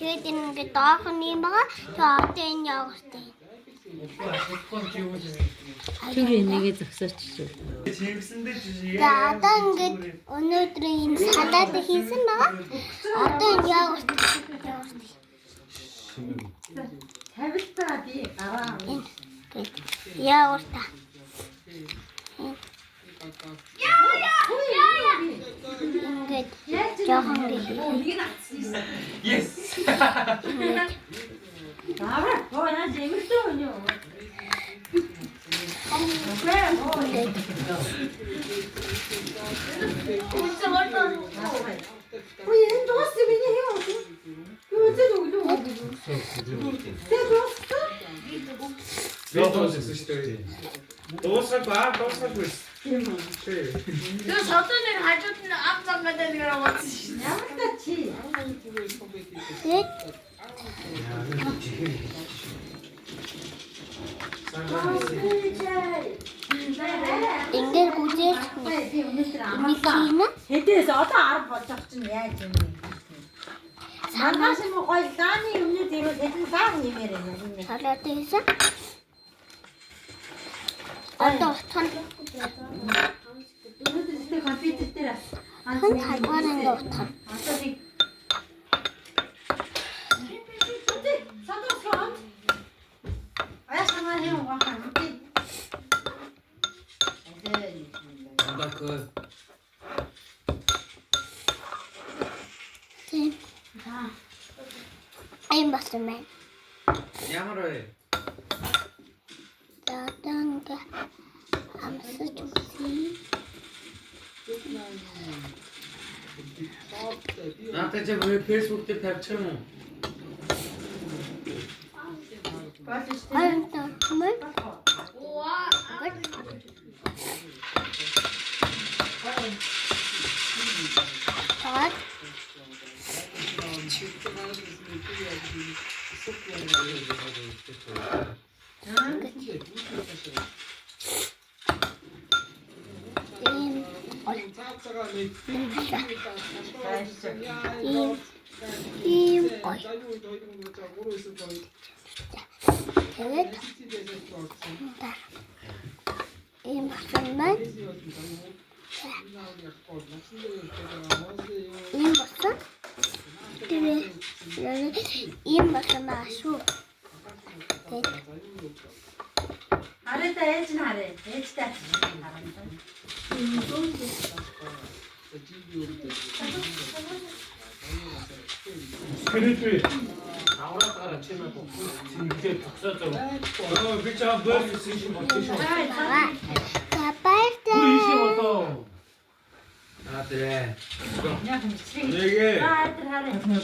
Тэгээд ингээд доохны юм байгаа. Тэгээд одоо энэ явуултай. Тэр нэгээ зөксөж шүү. За одоо ингээд өнөөдөр энэ салаад хийсэн байгаа. Одоо энэ явуултай. Тавилтаа би гараа. Явуултай. Ингээд жоохон Yes. Аваа, гоо зэмэртэй өнөө. Ой, энэ дуус миний хэв. Юу ч үгүй. Тэг дуус. Дуусах баа, дуусах биш. Тэр шатны хажууд нь ам замгаад байгаа утсан шин. Ямар та чи? ингээд гүзээж нэг юм. Хэдээс одоо 10 болж ах чинь яаж юм бэ? Санаас юм гоё дааны өмнө дээр хэдэн даан нэмэр юм. Салаад хийсэн. Одоо утхан Өнөөдөр компьютер дээр хан хагвар ингээд утхан. одоо нэг садсан. Аясаа юм гахаа. Бак. Тийм. Эм басмэн. Ямар вэ? Таданга амсаж үгүй. Наата чи Facebook дээр тавьчих юм уу? Айн тахмын. Так. Тэгээд ийм байна. Ийм басан. Тэгээд ийм басан шүү. Хараа та ээж нь хараа. Ээжтэй хараа. Хэрэг аваад чимээ тэмдэг төгсөөд би чам бэр хийсэн болчихсон. За баяртай. Аа тэрэ. Яг юм чи. Нэгэ. Аа тэр хараа.